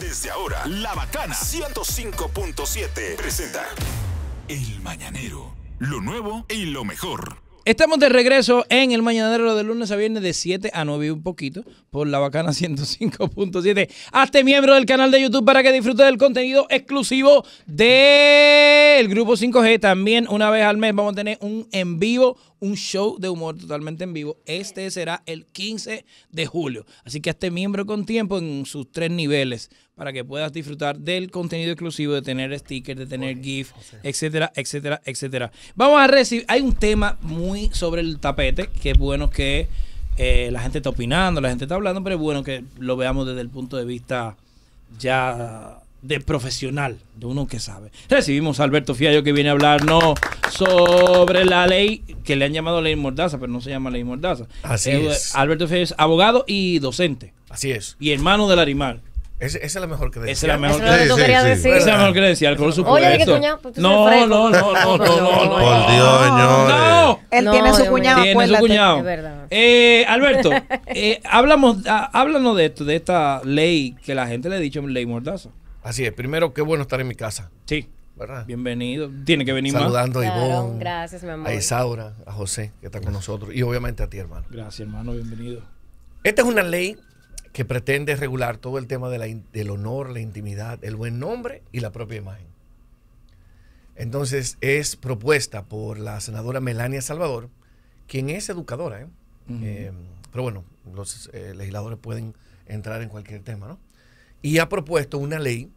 Desde ahora, La Bacana 105.7 presenta El Mañanero. Lo nuevo y lo mejor. Estamos de regreso en El Mañanero de lunes a viernes de 7 a 9 y un poquito por La Bacana 105.7. Hazte miembro del canal de YouTube para que disfrutes del contenido exclusivo del Grupo 5G. También una vez al mes vamos a tener un en vivo, un show de humor totalmente en vivo. Este será el 15 de julio. Así que hazte miembro con tiempo en sus 3 niveles para que puedas disfrutar del contenido exclusivo, de tener stickers, de tener GIF, etcétera, etcétera, etcétera. Vamos a recibir, hay un tema muy sobre el tapete, que es bueno que la gente está opinando, la gente está hablando, pero es bueno que lo veamos desde el punto de vista ya de profesional, de uno que sabe. Recibimos a Alberto Fiallo, que viene a hablarnos sobre la ley que le han llamado ley Mordaza, pero no se llama ley Mordaza. Así es. Alberto Fiallo es abogado y docente. Así es. Y hermano de Larimar. Esa es la mejor credencial. Esa es la mejor credencial. Esa es la mejor credencial, por supuesto. Oye, ¿qué cuñado? Pues No. Por Dios, señores. No. Él tiene su Dios cuñado, Tiene su acuérdate. cuñado. Es verdad. Alberto, háblanos de esto, de esta ley que la gente le ha dicho ley Mordaza. Así es. Primero, qué bueno estar en mi casa, Sí, ¿verdad? bienvenido. Tiene que venir Saludando a Claro, Ivonne, gracias, mi amor. a Isaura, a José, que está con nosotros, y obviamente a ti, hermano. más. Gracias, hermano, bienvenido. Esta es una ley que pretende regular todo el tema del honor, la intimidad, el buen nombre y la propia imagen. Entonces, es propuesta por la senadora Melania Salvador, quien es educadora, pero bueno, los legisladores pueden entrar en cualquier tema, ¿no? Y ha propuesto una ley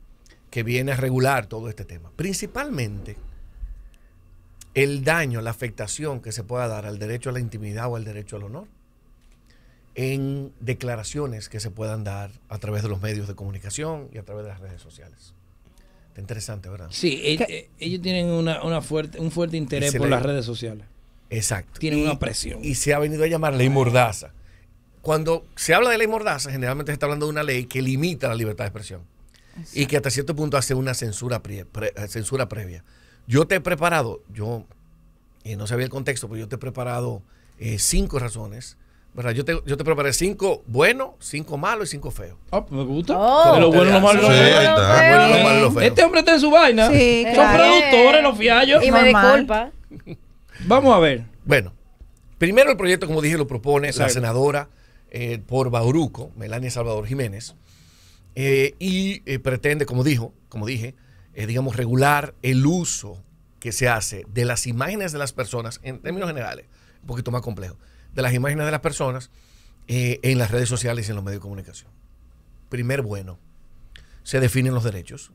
que viene a regular todo este tema. Principalmente, el daño, la afectación que se pueda dar al derecho a la intimidad o al derecho al honor en declaraciones que se puedan dar a través de los medios de comunicación y a través de las redes sociales. Está interesante, ¿verdad? Sí, ellos tienen un fuerte interés por las redes sociales. Exacto. Tienen una presión. Y se ha venido a llamar ley Mordaza. Cuando se habla de ley Mordaza, generalmente se está hablando de una ley que limita la libertad de expresión. Exacto. Y que hasta cierto punto hace una censura previa. Yo te he preparado, no sabía el contexto, pero yo te he preparado 5 razones, ¿verdad? Yo te preparé 5 buenos, 5 malos y 5 feos. Me gusta. Oh. De lo bueno, lo malo y lo Sí, feo. está. Bueno, lo malo y lo feo. Este hombre está en su vaina. Sí, Son claro. productores, los Fiallos. Y me Normal. disculpa. Vamos a ver. Bueno, primero el proyecto, como dije, lo propone Exacto. la senadora por Bauruco, Melania Salvador Jiménez, y pretende, como dije, digamos, regular el uso que se hace de las imágenes de las personas, en términos generales, un poquito más complejo, de las imágenes de las personas en las redes sociales y en los medios de comunicación. Primer bueno, se definen los derechos.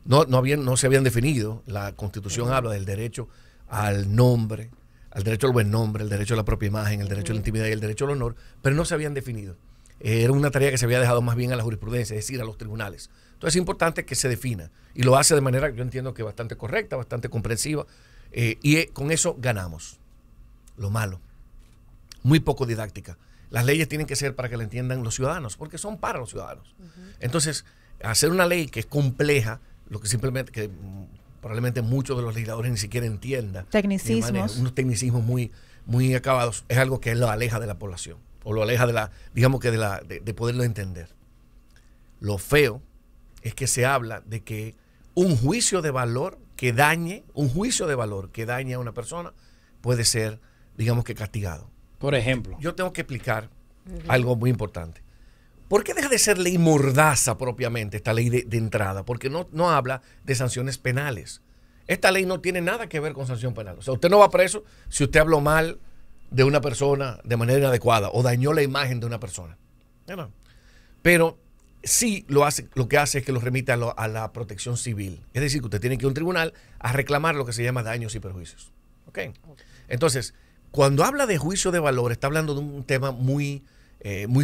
No se habían definido. La Constitución habla del derecho al nombre, al derecho al buen nombre, el derecho a la propia imagen, el derecho a la intimidad y el derecho al honor, pero no se habían definido. Era una tarea que se había dejado más bien a la jurisprudencia, es decir, a los tribunales. Entonces es importante que se defina y lo hace de manera, yo entiendo que bastante correcta, bastante comprensiva, y con eso ganamos. Lo malo, muy poco didáctica. Las leyes tienen que ser para que la entiendan los ciudadanos, porque son para los ciudadanos. Entonces, hacer una ley que es compleja, lo que simplemente, que probablemente muchos de los legisladores ni siquiera entiendan. Tecnicismos. Unos tecnicismos muy acabados, es algo que lo aleja de la población, o lo aleja de poderlo entender. Lo feo es que se habla de que un juicio de valor que dañe a una persona puede ser, digamos que castigado. Por ejemplo. Yo tengo que explicar algo muy importante. ¿Por qué deja de ser ley Mordaza propiamente esta ley de entrada? Porque no habla de sanciones penales. Esta ley no tiene nada que ver con sanción penal. O sea, usted no va preso si usted habló mal de una persona de manera inadecuada o dañó la imagen de una persona. No. Pero sí lo que hace es que lo remita a la protección civil. Es decir, que usted tiene que ir a un tribunal a reclamar lo que se llama daños y perjuicios. ¿Okay? Entonces, cuando habla de juicio de valor, está hablando de un tema muy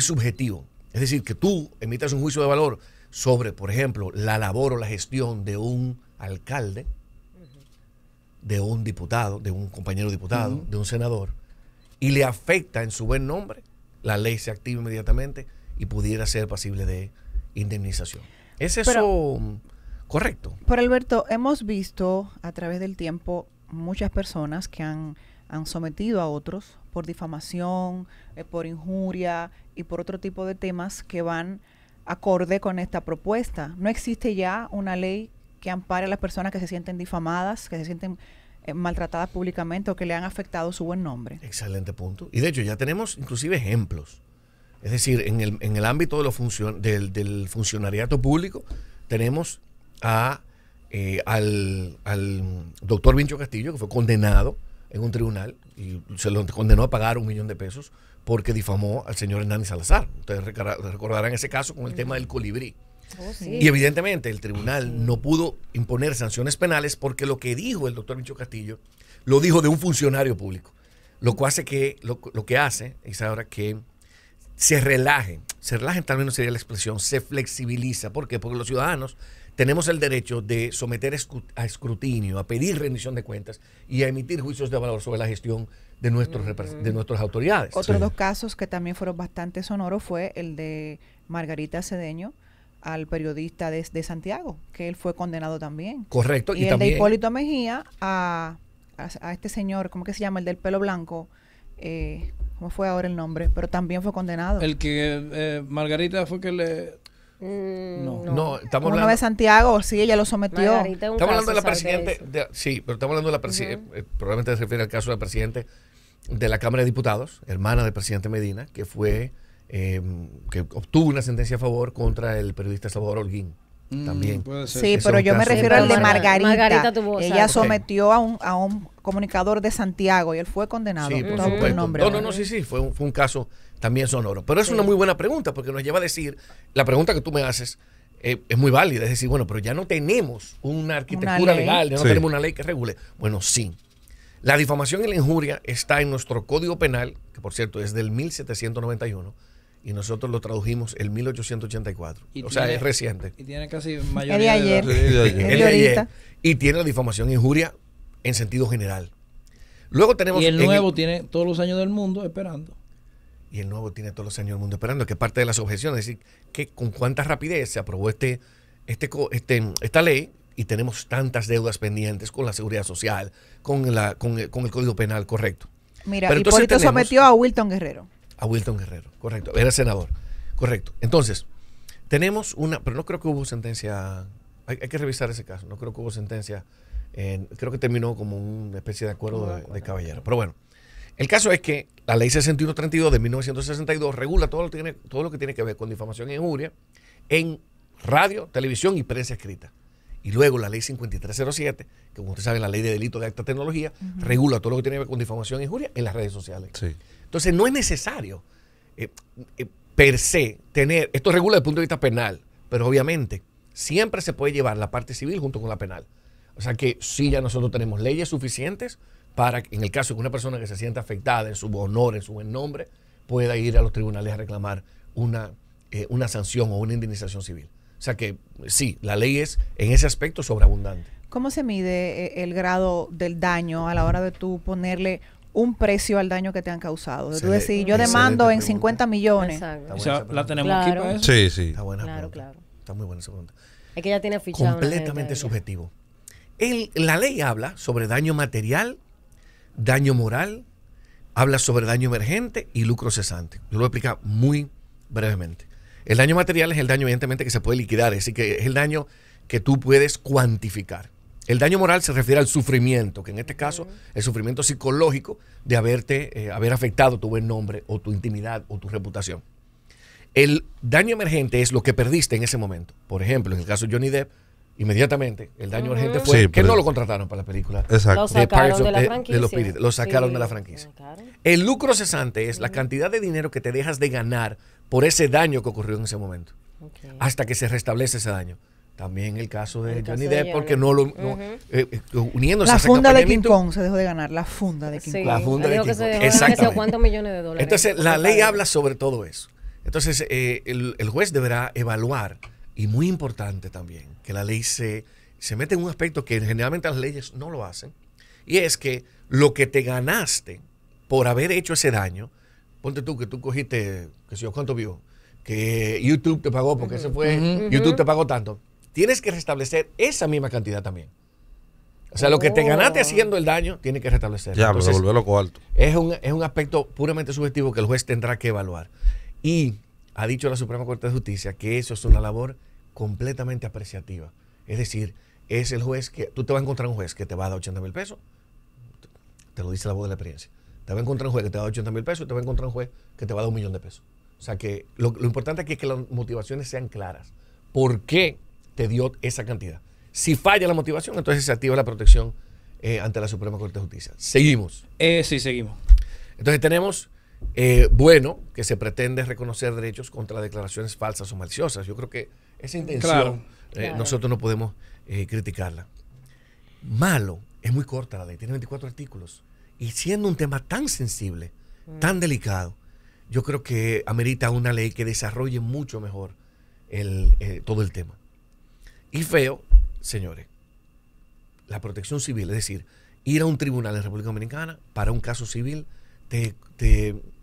subjetivo. Es decir, que tú emitas un juicio de valor sobre, por ejemplo, la labor o la gestión de un alcalde, de un diputado, de un compañero diputado, de un senador, y le afecta en su buen nombre, la ley se activa inmediatamente y pudiera ser pasible de indemnización. ¿Es eso correcto? Pero Alberto, hemos visto a través del tiempo muchas personas que han sometido a otros por difamación, por injuria y por otro tipo de temas que van acorde con esta propuesta. No existe ya una ley que ampare a las personas que se sienten difamadas, que se sienten maltratadas públicamente o que le han afectado su buen nombre. Excelente punto. Y de hecho ya tenemos inclusive ejemplos. Es decir, en el ámbito de del funcionariato público tenemos al doctor Vincho Castillo, que fue condenado en un tribunal y se lo condenó a pagar $1 millón porque difamó al señor Hernández Salazar. Ustedes recordarán ese caso con el tema del colibrí. Oh, sí. Y evidentemente el tribunal no pudo imponer sanciones penales porque lo que dijo el doctor Vincho Castillo lo dijo de un funcionario público. Lo que hace, Isaura, que se relajen tal vez no sería la expresión, se flexibiliza. ¿Por qué? Porque los ciudadanos tenemos el derecho de someter a escrutinio, a pedir rendición de cuentas y a emitir juicios de valor sobre la gestión de nuestras autoridades. Otros dos casos que también fueron bastante sonoros fue el de Margarita Cedeño al periodista de Santiago, que él fue condenado también. Correcto. Y el también de Hipólito Mejía a este señor, ¿cómo que se llama? El del pelo blanco, ¿cómo fue ahora el nombre? Pero también fue condenado. El que Margarita fue que le... No, estamos Uno hablando de Santiago, sí, ella lo sometió. Estamos hablando de la presidente, sí, pero estamos hablando de la presidente, probablemente se refiere al caso del presidente de la Cámara de Diputados, hermana del presidente Medina, que fue, que obtuvo una sentencia a favor contra el periodista Salvador Holguín. También. Sí, pero yo me refiero al de Margarita. Ella tuvo, sometió a un comunicador de Santiago y él fue condenado. Sí, por el nombre. Sí, fue un caso también sonoro. Pero es una muy buena pregunta porque nos lleva a decir, la pregunta que tú me haces es muy válida. Es decir, bueno, pero ya no tenemos una arquitectura legal, ya no tenemos una ley que regule. Bueno, sí. La difamación y la injuria está en nuestro Código Penal, que por cierto es del 1791, y nosotros lo tradujimos en 1884. O sea, es reciente. Y tiene casi mayoría de ayer. Y tiene la difamación e injuria en sentido general. Luego tenemos... Y el nuevo tiene todos los años del mundo esperando. Y el nuevo tiene todos los años del mundo esperando, que parte de las objeciones, es decir, que con cuánta rapidez se aprobó esta ley y tenemos tantas deudas pendientes con la seguridad social, con el Código Penal, correcto. Mira, Hipólito sometió a Wilton Guerrero. A Wilton Guerrero, correcto. Era senador, correcto. Entonces, tenemos pero no creo que hubo sentencia, hay que revisar ese caso, no creo que hubo sentencia, creo que terminó como una especie de acuerdo de caballero. Pero bueno, el caso es que la ley 6132 de 1962 regula todo lo que tiene que ver con difamación e injuria en radio, televisión y prensa escrita. Y luego la ley 5307, que como ustedes saben, la ley de delito de alta tecnología, regula todo lo que tiene que ver con difamación e injuria en las redes sociales. Sí. Entonces no es necesario per se tener, esto regula desde el punto de vista penal, pero obviamente siempre se puede llevar la parte civil junto con la penal. O sea que sí, ya nosotros tenemos leyes suficientes para, en el caso de que una persona que se sienta afectada en su honor, en su buen nombre, pueda ir a los tribunales a reclamar una sanción o una indemnización civil. O sea que sí, la ley es en ese aspecto sobreabundante. ¿Cómo se mide el grado del daño a la hora de tú ponerle un precio al daño que te han causado? De tú decir, yo demando en 50 millones. Exacto. O sea, ¿la tenemos aquí para eso? Sí, sí. Está buena Claro, pregunta. claro. Está muy buena esa pregunta. Es que ya tiene fichado. Completamente subjetivo. La ley habla sobre daño material, daño moral, habla sobre daño emergente y lucro cesante. Yo lo voy a explicar muy brevemente. El daño material es el daño evidentemente que se puede liquidar, es decir, que es el daño que tú puedes cuantificar. El daño moral se refiere al sufrimiento, que en este caso el sufrimiento psicológico de haber afectado tu buen nombre o tu intimidad o tu reputación. El daño emergente es lo que perdiste en ese momento. Por ejemplo, en el caso de Johnny Depp, inmediatamente el daño emergente fue que no lo contrataron para la película. Exacto. Lo sacaron de la franquicia. Lo sacaron de la franquicia. El lucro cesante es la cantidad de dinero que te dejas de ganar por ese daño que ocurrió en ese momento, hasta que se restablece ese daño. También el caso de Johnny Depp, porque uniéndose la a esa funda de King campaña Kong se dejó de ganar, la funda de King Kong. La funda de King Kong. Exactamente. ¿Cuántos millones de dólares? Entonces, la ley habla sobre todo eso. Entonces, el juez deberá evaluar, y muy importante también, que la ley se mete en un aspecto que generalmente las leyes no lo hacen, y es que lo que te ganaste por haber hecho ese daño, ponte tú que tú cogiste, que sé yo, ¿cuánto vio? Que YouTube te pagó porque ese fue, YouTube te pagó tanto. Tienes que restablecer esa misma cantidad también. O sea, lo que te ganaste haciendo el daño, tienes que restablecerlo. Ya, pero devolverlo cuarto. Es un aspecto puramente subjetivo que el juez tendrá que evaluar. Y ha dicho la Suprema Corte de Justicia que eso es una labor completamente apreciativa. Es decir, es el juez que, tú te vas a encontrar un juez que te va a dar 80 mil pesos, te lo dice la voz de la experiencia. Te va a encontrar un juez que te va a dar 80 mil pesos y te va a encontrar un juez que te va a dar 1 millón de pesos. O sea que lo importante aquí es que las motivaciones sean claras. ¿Por qué te dio esa cantidad? Si falla la motivación, entonces se activa la protección ante la Suprema Corte de Justicia. Seguimos. Sí, seguimos. Entonces tenemos, bueno, que se pretende reconocer derechos contra declaraciones falsas o maliciosas. Yo creo que esa intención nosotros no podemos criticarla. Malo, es muy corta la ley, tiene 24 artículos. Y siendo un tema tan sensible, tan delicado, yo creo que amerita una ley que desarrolle mucho mejor todo el tema. Y feo, señores, la protección civil, es decir, ir a un tribunal en República Dominicana para un caso civil,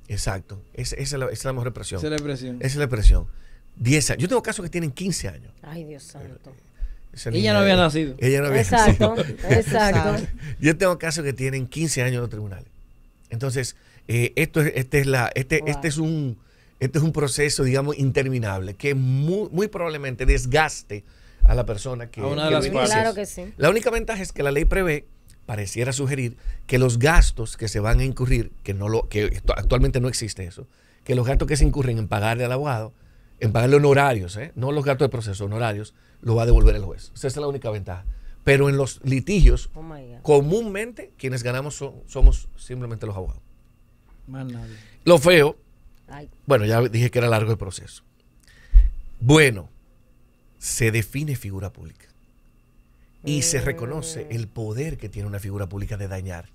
exacto, esa es la mejor expresión. Esa es la expresión. Esa es la expresión. 10 años. Yo tengo casos que tienen 15 años. Ay, Dios santo. Ella no había nacido. Ella no había Exacto, nacido. exacto. Yo tengo casos que tienen 15 años en los tribunales. Entonces, este es un proceso, digamos, interminable, que muy probablemente desgaste a la persona que... A una de las partes. Claro que sí. La única ventaja es que la ley prevé, pareciera sugerir, que los gastos que se van a incurrir, que actualmente no existe eso, que los gastos que se incurren en pagarle al abogado, en pagarle honorarios, no los gastos de proceso, honorarios, lo va a devolver el juez. Esa es la única ventaja. Pero en los litigios, comúnmente, quienes ganamos somos simplemente los abogados. Más nadie. Lo feo, bueno, ya dije que era largo el proceso. Bueno, se define figura pública y se reconoce el poder que tiene una figura pública de dañar.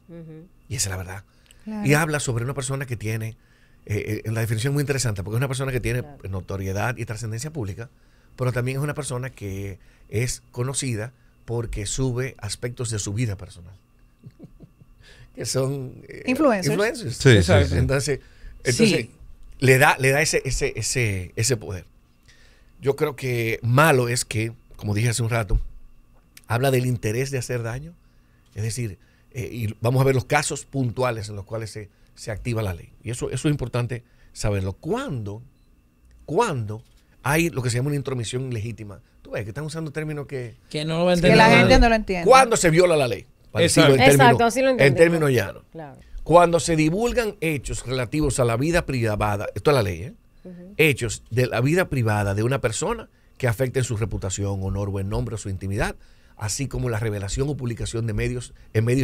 Y esa es la verdad. Claro. Y habla sobre una persona que tiene, en la definición muy interesante, porque es una persona que tiene notoriedad y trascendencia pública, pero también es una persona que es conocida porque sube aspectos de su vida personal. Que son influencers. Sí, exacto. Entonces sí, le da ese poder. Yo creo que malo es que, como dije hace un rato, habla del interés de hacer daño. Es decir, y vamos a ver los casos puntuales en los cuales se activa la ley. Y eso es importante saberlo. ¿Cuándo hay lo que se llama una intromisión ilegítima? Tú ves que están usando términos que no lo entienden. Que la gente no lo entiende. ¿Cuándo se viola la ley? Exacto, así lo entiendo. En términos llanos. Claro. Cuando se divulgan hechos relativos a la vida privada, esto es la ley, hechos de la vida privada de una persona que afecten su reputación, honor, buen nombre o su intimidad, así como la revelación o publicación de medios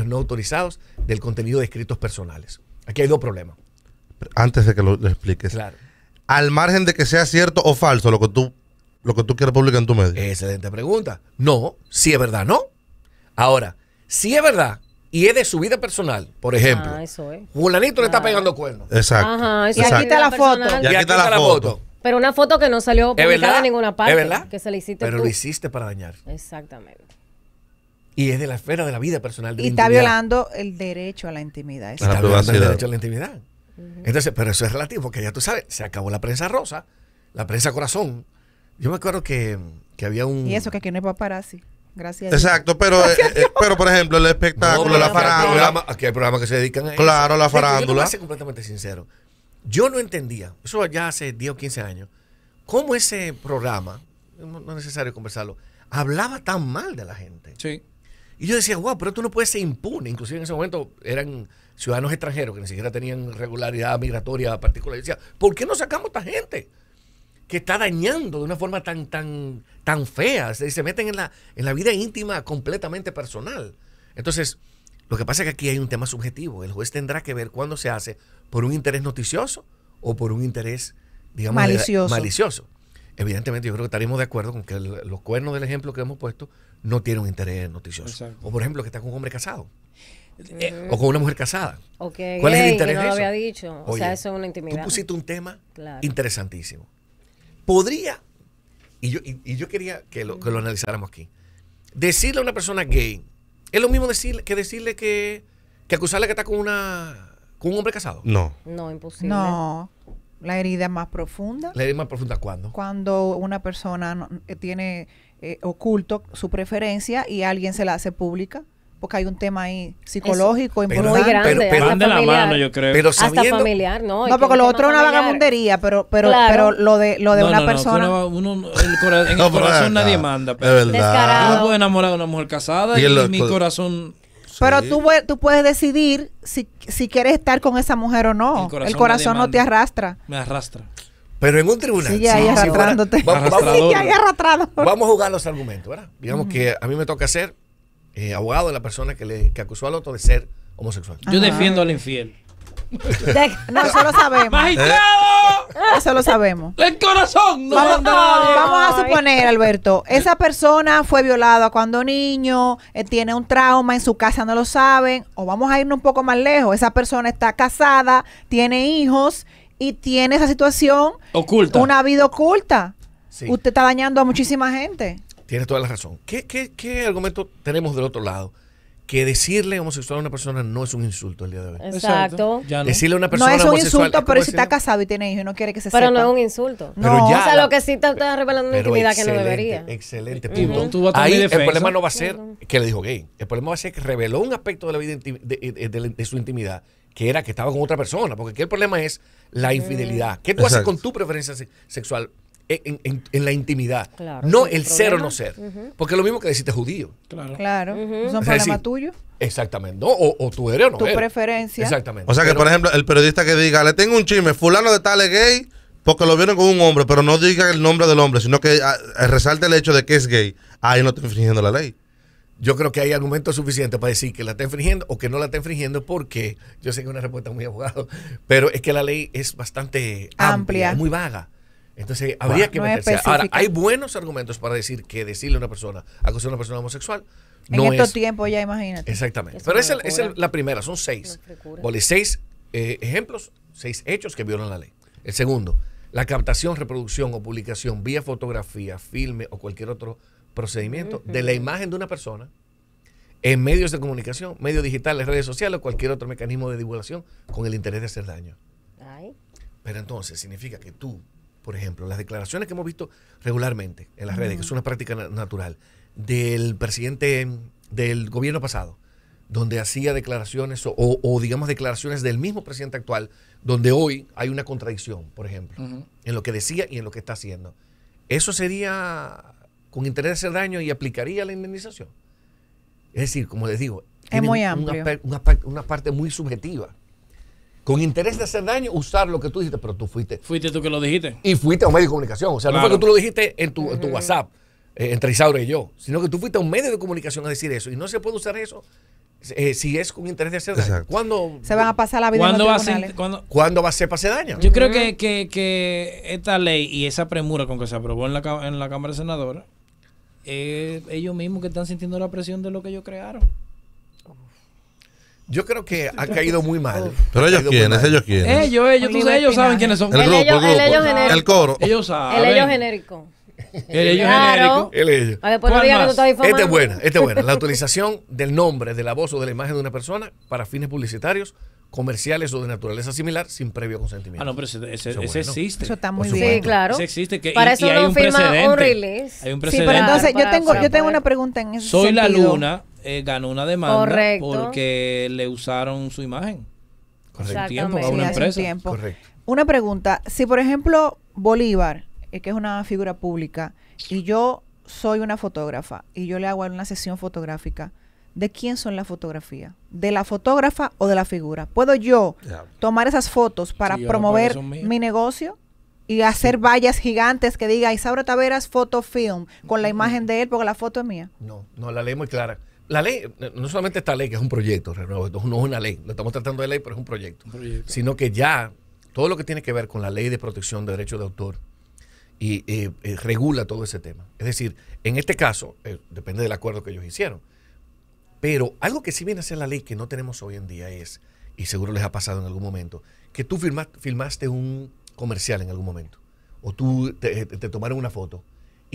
no autorizados del contenido de escritos personales. Aquí hay dos problemas. Antes de que lo expliques. Claro. Al margen de que sea cierto o falso lo que tú quieres publicar en tu medio. Excelente pregunta. No, si es verdad, no. Ahora, si es verdad y es de su vida personal, por ejemplo, eso es. Fulanito le está pegando cuernos. Exacto. Ajá, eso y aquí está la foto. Y aquí está la foto. Pero una foto que no salió publicada en ninguna parte. Es verdad. Que se le hiciste pero tú. lo hiciste para dañar. Exactamente. Y es de la esfera de la vida personal. Y está violando el derecho a la intimidad. Está violando el derecho a la intimidad. Entonces, pero eso es relativo, porque ya tú sabes, se acabó la prensa rosa, la prensa corazón. Yo me acuerdo que había un... Y eso que aquí no hay paparazzi. Gracias a Dios. Exacto, pero por ejemplo, el espectáculo, la farándula. Aquí hay programas que se dedican a eso. Claro, la farándula. Yo te voy a ser completamente sincero. Yo no entendía, eso ya hace 10 o 15 años, cómo ese programa, no es necesario conversarlo, hablaba tan mal de la gente. Sí. Y yo decía, wow, pero tú no puedes ser impune. Inclusive en ese momento eran ciudadanos extranjeros que ni siquiera tenían regularidad migratoria particular. Y decía, ¿por qué no sacamos a esta gente que está dañando de una forma tan fea? Se meten en la vida íntima completamente personal. Entonces, lo que pasa es que aquí hay un tema subjetivo. El juez tendrá que ver cuándo se hace por un interés noticioso o por un interés, digamos, malicioso. Evidentemente, yo creo que estaríamos de acuerdo con que los cuernos del ejemplo que hemos puesto no tienen un interés noticioso. Exacto. O, por ejemplo, que está con un hombre casado. O con una mujer casada. Okay, ¿Cuál es el interés que no de lo eso? había dicho. Oye, sea, eso es una intimidad. Tú pusiste un tema Claro. interesantísimo. Podría, y yo quería que lo analizáramos aquí, decirle a una persona gay, ¿es lo mismo que decirle que acusarle que está con un hombre casado? No. No, imposible. No. La herida es más profunda. ¿La herida más profunda cuándo? Cuando una persona tiene oculto su preferencia y alguien se la hace pública porque hay un tema ahí psicológico Pero- importante. Muy grande, pero- hasta Van de la familiar. mano, yo creo. Pero Hasta sabiendo, familiar, ¿no? No, porque lo otro es una familiar. vagabundería, pero Claro. lo de una persona. En el No, pero corazón acá, nadie manda. es Pero verdad. Descarado. yo me puedo enamorar de una mujer casada Y y, el mi otro- corazón... Pero Sí. tú puedes decidir si quieres estar con esa mujer o no. El corazón nadie no te manda. arrastra. Me arrastra. pero en un tribunal. Sigue ahí si arrastrándote. fuera- va- Arrastrador. Sigue ahí arrastrado. Vamos a jugar los argumentos, ¿verdad? Digamos que a mí me toca ser abogado de la persona que acusó al otro de ser homosexual. Yo Ajá. defiendo al infiel. No, eso lo sabemos. ¡Magistrado! Eso lo sabemos. ¡El corazón! No Vamos, manda nadie. vamos a suponer, Alberto, esa persona fue violada cuando niño, tiene un trauma, en su casa no lo saben, o vamos a irnos un poco más lejos, esa persona está casada, tiene hijos y tiene esa situación, Oculta. una vida oculta. Sí. Usted está dañando a muchísima gente. Tienes toda la razón. ¿Qué argumento tenemos del otro lado? Que decirle homosexual a una persona no es un insulto el día de hoy. Exacto. Ya no. Decirle a una No persona es un homosexual insulto, es pero como si está decirle- casado y tiene hijos y no quiere que se Pero sepa. no es un insulto. Pero No. ya O sea, la- lo que sí te está revelando una Pero intimidad que no excelente, debería. Excelente Tú- punto. tú vas a tomar Ahí mi el defensa. problema no va a ser que le dijo gay. El problema va a ser que reveló un aspecto de la vida de su intimidad, que era que estaba con otra persona. Porque aquí el problema es la infidelidad. ¿Qué tú haces Exacto. con tu preferencia sexual en la intimidad? Claro, No ese es el el ser o problema. no ser. Porque es lo mismo que decirte judío. Claro. Claro, es un Es problema decir, tuyo. Exactamente. ¿No? O tú eres o no Tu eres. preferencia. Exactamente. O sea que, Pero- por ejemplo, el periodista que diga, le tengo un chisme, fulano de tal es gay, porque lo vieron con un hombre, pero no diga el nombre del hombre, sino que resalte el hecho de que es gay. Ahí no está infringiendo la ley. Yo creo que hay argumentos suficientes para decir que la está infringiendo o que no la está infringiendo, porque yo sé que es una respuesta muy abogado, pero es que la ley es bastante amplia, Amplia. es muy vaga. Entonces habría que No es meterse. Ahora, específica. hay buenos argumentos para decir que decirle a una persona, acusar a una persona homosexual, En no estos es. tiempos ya imagínate. Exactamente. Es Pero una esa es locura. la primera, son 6. Una locura. Vale, 6 ejemplos, 6 hechos que violan la ley. El segundo, la captación, reproducción o publicación vía fotografía, filme o cualquier otro procedimiento de la imagen de una persona en medios de comunicación, medios digitales, redes sociales o cualquier otro mecanismo de divulgación con el interés de hacer daño. Ay. Pero entonces significa que tú, por ejemplo, las declaraciones que hemos visto regularmente en las redes, que es una práctica natural, del presidente del gobierno pasado, donde hacía declaraciones o digamos declaraciones del mismo presidente actual, donde hoy hay una contradicción, por ejemplo, en lo que decía y en lo que está haciendo. ¿Eso sería con interés de hacer daño y aplicaría la indemnización? Es decir, como les digo, tiene muy amplio. una parte muy subjetiva. Con interés de hacer daño, usar lo que tú dijiste, pero tú fuiste Fuiste tú que lo dijiste. y fuiste a un medio de comunicación. O sea, no Claro. fue que tú lo dijiste en tu WhatsApp, entre Isaura y yo, sino que tú fuiste a un medio de comunicación a decir eso. Y no se puede usar eso si es con interés de hacer daño. Exacto. ¿Cuándo, Se van a pasar la vida en ¿Cuándo los va a tribunales. ser? ¿Cuándo? ¿Cuándo va a ser para hacer daño? Yo creo que esta ley y esa premura con que se aprobó en la Cámara de Senadores, ellos mismos que están sintiendo la presión de lo que ellos crearon. Yo creo que ha caído muy mal. Pero Ha ellos caído muy quiénes, mal. ellos quiénes. Ellos, tú sabes, ellos saben quiénes son. El grupo, el ello genérico. el coro. Ellos El saben. ello genérico. El ello Claro. genérico. Él es ellos. A después no ¿Cuál digan que tú más? estás difamando. Esta es buena. La utilización del nombre, de la voz o de la imagen de una persona para fines publicitarios, comerciales o de naturaleza similar sin previo consentimiento. Ah, no, pero ese Eso es bueno. existe. Eso está muy Por bien. Sí, claro. Ese existe. Para y eso hay uno un firma precedente. un release. Hay un Sí, precedente. pero entonces Para- yo tengo para una poder- pregunta en ese Soy la sentido. Luna ganó una demanda Correcto. porque le usaron su imagen. Hace un tiempo a Exactamente. una Sí, hace un empresa. tiempo. Correcto. Una pregunta, si por ejemplo Bolívar, que es una figura pública, y yo soy una fotógrafa y yo le hago una sesión fotográfica, ¿de quién son las fotografías? ¿De la fotógrafa o de la figura? ¿Puedo yo tomar esas fotos para Sí, ahora promover son mías. mi negocio y hacer vallas gigantes que diga Isaura Taveras Photo Film con la imagen de él porque la foto es mía? No, la ley es muy clara. La ley, no solamente esta ley, que es un proyecto, no es una ley, lo estamos tratando de ley, pero es un proyecto. Sino que ya todo lo que tiene que ver con la ley de protección de derechos de autor y regula todo ese tema. Es decir, en este caso, depende del acuerdo que ellos hicieron. Pero algo que sí viene a ser la ley que no tenemos hoy en día es, y seguro les ha pasado en algún momento, que tú filmaste un comercial en algún momento, o tú te tomaron una foto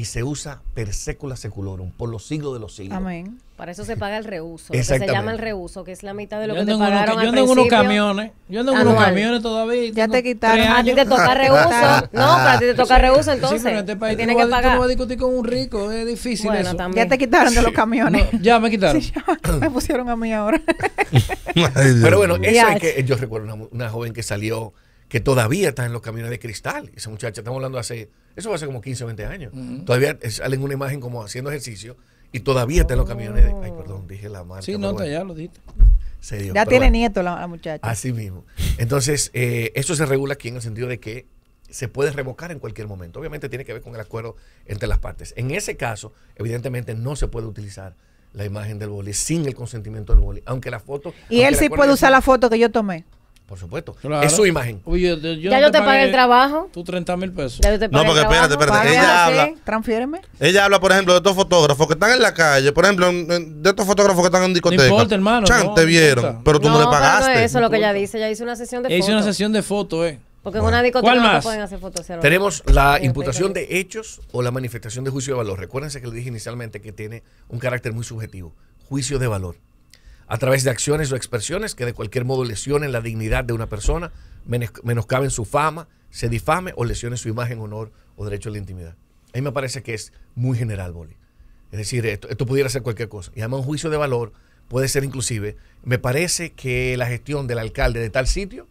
y se usa per secula seculorum, por los siglos de los siglos. Amén. Para eso se paga el reuso. Lo que se Exactamente. llama el reuso, que es la mitad de lo Yo que te ando en unos- pagaron yo al ando en unos principio. camiones. Yo ando en unos Anual. camiones todavía. Ya tengo te quitaron. 3 A ti te años. toca reuso. No, pero a ti te toca reuso, entonces. Sí, pero en este país te tú tienes no que vas- tú no vas a pagar. discutir con un rico, es difícil Bueno, eso. también. Ya te quitaron de los camiones. No, ya me quitaron. Sí, ya me pusieron a mí ahora. Ay, Dios Pero bueno, mío. eso es Ya. que yo recuerdo una joven que salió, que todavía está en los camiones de cristal. Esa muchacha, estamos hablando eso fue hace como 15 o 20 años. Todavía sale en una imagen como haciendo ejercicio y todavía está en los camiones de, ay, perdón, dije la marca. Sí, pero no, bueno, ya lo dijiste. se dio. Ya Pero tiene bueno, nieto la muchacha. así mismo. Entonces, eso se regula aquí en el sentido de que se puede revocar en cualquier momento. Obviamente tiene que ver con el acuerdo entre las partes. En ese caso, evidentemente no se puede utilizar la imagen del boli sin el consentimiento del boli, aunque la foto... Y él sí puede usar la foto que yo tomé. Por supuesto. Claro. Es su imagen. Uy, yo Ya yo te pagué el trabajo. Tú 30,000 pesos. Ya yo te No, pagué porque el trabajo. espérate. Ella Págame, habla. sí, transfiéreme. Ella habla, por ejemplo, de estos fotógrafos que están en la calle, por ejemplo, de estos fotógrafos que están en discoteca. importa, hermano, Chan, no, te no vieron, importa. pero tú no, le pero pagaste. No es eso lo que ella dice. Ella hizo una sesión de Ella fotos. hizo una sesión de fotos, Porque en una discoteca ¿Cuál no más? te pueden hacer fotos. ¿sí? Tenemos la Sí, imputación explícame. de hechos o la manifestación de juicio de valor. Recuérdense que le dije inicialmente que tiene un carácter muy subjetivo. Juicio de valor. A través de acciones o expresiones que de cualquier modo lesionen la dignidad de una persona, menoscaben su fama, se difame o lesionen su imagen, honor o derecho a la intimidad. A mí me parece que es muy general, Boli. Es decir, esto pudiera ser cualquier cosa. Y además un juicio de valor puede ser inclusive, me parece que la gestión del alcalde de tal sitio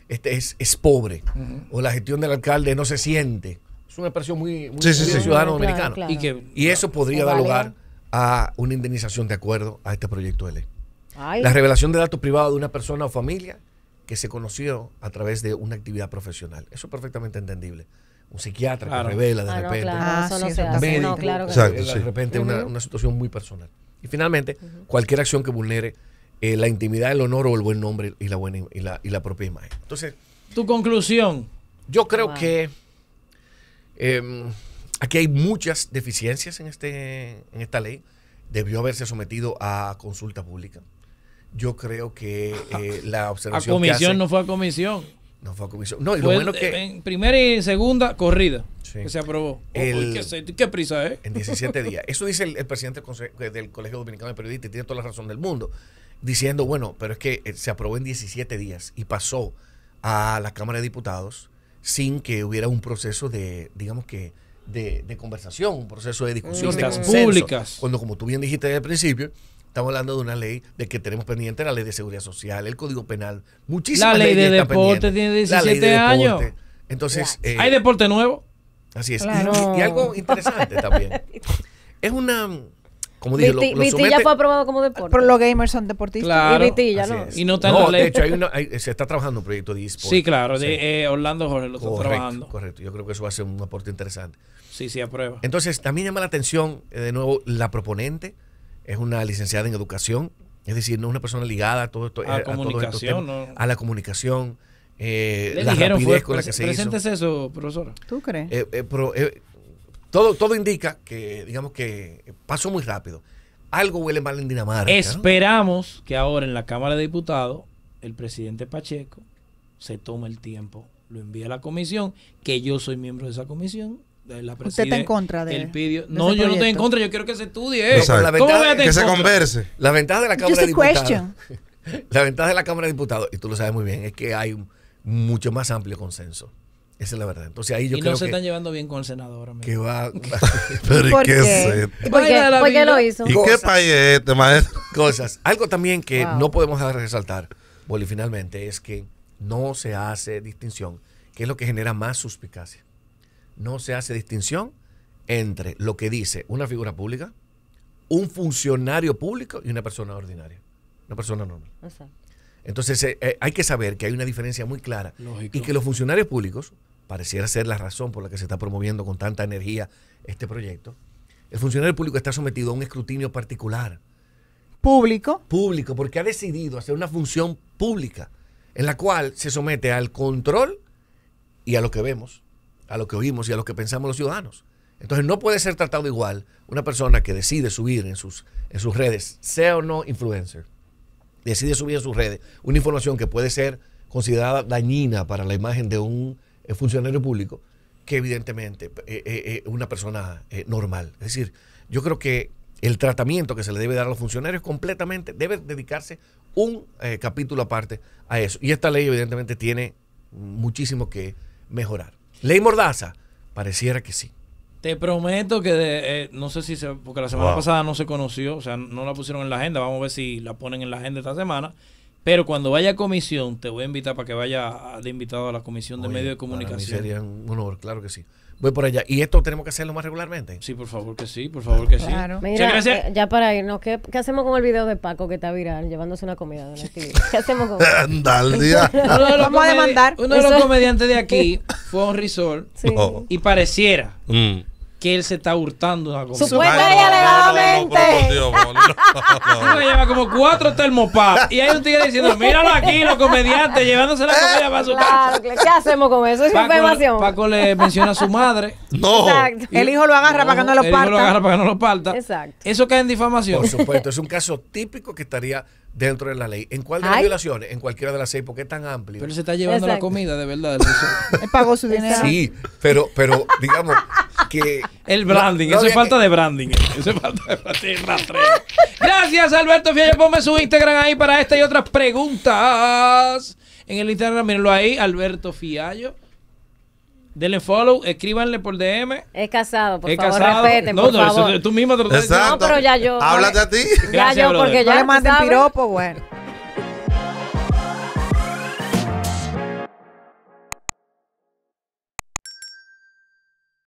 es pobre. O la gestión del alcalde no se siente. Es una expresión muy Sí, sí, de sí. ciudadano Claro, dominicano. claro. Y que Y eso podría Es dar válido. lugar a una indemnización de acuerdo a este proyecto de ley. Ay, La revelación de datos privados de una persona o familia que se conoció a través de una actividad profesional. Eso es perfectamente entendible. Un psiquiatra Claro. que revela de no, repente. claro, Ah, eso sí, no eso se hace. también. No, claro que Exacto, de sí. repente una situación muy personal. Y finalmente, cualquier acción que vulnere la intimidad, el honor o el buen nombre y la propia imagen. Entonces, tu conclusión. yo creo Wow. que aquí hay muchas deficiencias en esta ley. Debió haberse sometido a consulta pública. Yo creo que la A observación comisión que hace, no fue a comisión. no fue a comisión. No, y lo Fue bueno que en primera y segunda corrida Sí. que se aprobó. El- ¿Qué prisa es? en 17 días. Eso dice el presidente del Colegio Dominicano de Periodistas y tiene toda la razón del mundo. Diciendo, bueno, pero es que se aprobó en 17 días y pasó a la Cámara de Diputados sin que hubiera un proceso de, digamos que, de conversación, un proceso de discusión, de Vistas consenso. públicas. Cuando, como tú bien dijiste desde el principio, estamos hablando de una ley de que tenemos pendiente la ley de seguridad social, el Código Penal, muchísimas La ley leyes de están deporte pendientes. tiene La ley de 17 años. deporte. Entonces, ¿Hay deporte nuevo? así es. Claro. Y algo interesante también. Es una, como dije, lo Vitilla somete- fue aprobado como deporte. Pero los gamers son deportistas. Claro. Y Vitilla, Así ¿no? es. Y no está en No, la ley. de hecho, se está trabajando un proyecto de eSport. Sí, claro. Sí. Orlando Jorge lo está Correcto, trabajando. correcto. Yo creo que eso va a ser un aporte interesante. Sí, aprueba. Entonces, también llama la atención, de nuevo, la proponente es una licenciada en educación, es decir, no es una persona ligada a todo esto, A todos estos comunicación, temas, ¿no? a la comunicación, Le la dijeron, rapidez fue, con la que se hizo. preséntese eso, profesora. ¿Tú crees? Todo indica que, digamos que pasó muy rápido. Algo huele mal en Dinamarca. ¿no? Esperamos que ahora en la Cámara de Diputados el presidente Pacheco se tome el tiempo, lo envíe a la comisión, que yo soy miembro de esa comisión. De la ¿Usted está en preside contra de el pidió. de No, ese yo no estoy en proyecto? contra, yo quiero que se estudie. No, pero la ¿Cómo ventaja voy a es estar Que en se contra? converse. La ventaja de la Cámara Just de a Diputados. question. La ventaja de la Cámara de Diputados, y tú lo sabes muy bien, es que hay un mucho más amplio consenso. Esa es la verdad. Entonces ahí yo Y creo no se que, están llevando bien con el senador. amigo. que va Pero ¿y ¿Por qué qué? es esto? ¿Y por Vaina de qué? la ¿Por qué vida. lo hizo? ¿Y qué Cosas. país es este, maestro? cosas. Algo también que Wow. no podemos dejar de resaltar, Boli, finalmente, es que no se hace distinción, que es lo que genera más suspicacia. No se hace distinción entre lo que dice una figura pública, un funcionario público y una persona ordinaria, una persona normal. Exacto. Entonces hay que saber que hay una diferencia muy clara Lógico. y que los funcionarios públicos, pareciera ser la razón por la que se está promoviendo con tanta energía este proyecto, el funcionario público está sometido a un escrutinio particular, Público. público, porque ha decidido hacer una función pública en la cual se somete al control y a lo que vemos, a lo que oímos y a lo que pensamos los ciudadanos. Entonces no puede ser tratado igual una persona que decide subir en sus redes, sea o no influencer, decide subir en sus redes una información que puede ser considerada dañina para la imagen de un funcionario público, que evidentemente una persona normal. Es decir, yo creo que el tratamiento que se le debe dar a los funcionarios completamente debe dedicarse un capítulo aparte a eso. Y esta ley evidentemente tiene muchísimo que mejorar. Ley Mordaza, pareciera que sí. Te prometo que no sé si porque la semana pasada no se conoció, o sea, no la pusieron en la agenda, vamos a ver si la ponen en la agenda esta semana, pero cuando vaya a comisión te voy a invitar para que vaya de invitado a la comisión de medios de comunicación. Para mí sería un honor, claro que sí. Voy por allá. ¿Y esto tenemos que hacerlo más regularmente? Sí, por favor que sí, por favor que Claro. sí. Mira, Gracias. ya para irnos, ¿qué hacemos con el video de Paco que está viral, llevándose una comida de una actividad? ¿Qué hacemos con eso? Dale, día. Vamos a demandar. Uno de los comediantes de aquí fue a un resort Sí. No. y pareciera Mm. que él se está hurtando una comida. Supuesta Ay, y alegadamente. por Dios, Uno lleva como 4 termopaps y hay un tigre diciendo, míralo aquí, los comediantes llevándose la comida para su casa. Claro, ¿qué hacemos con eso? Es información. Paco le menciona a su madre. No. Exacto. El hijo lo agarra para que no lo El hijo lo agarra parta. para que no lo parta. Exacto. Eso cae en difamación. Por supuesto, es un caso típico que estaría dentro de la ley. ¿En cuál de las Ay. violaciones? En cualquiera de las 6, porque es tan amplio. Pero él se está llevando la Exacto. comida de verdad del resort. Él pagó su dinero. Sí, pero digamos que... El branding, no eso es había falta de branding. Eso es falta de branding. Rastrero. Gracias, Alberto Fiallo. Ponme su Instagram ahí para esta y otras preguntas. En el Instagram, mírenlo ahí, Alberto Fiallo. Denle follow, escríbanle por DM. Es casado, por Es favor, casado. respeten, No, por no, favor. eso tú mismo te lo estás diciendo. Exacto. No, pero ya yo... Háblate a ti. Ya Gracias, yo, brother. porque No ya le tú manden sabes. piropo, bueno.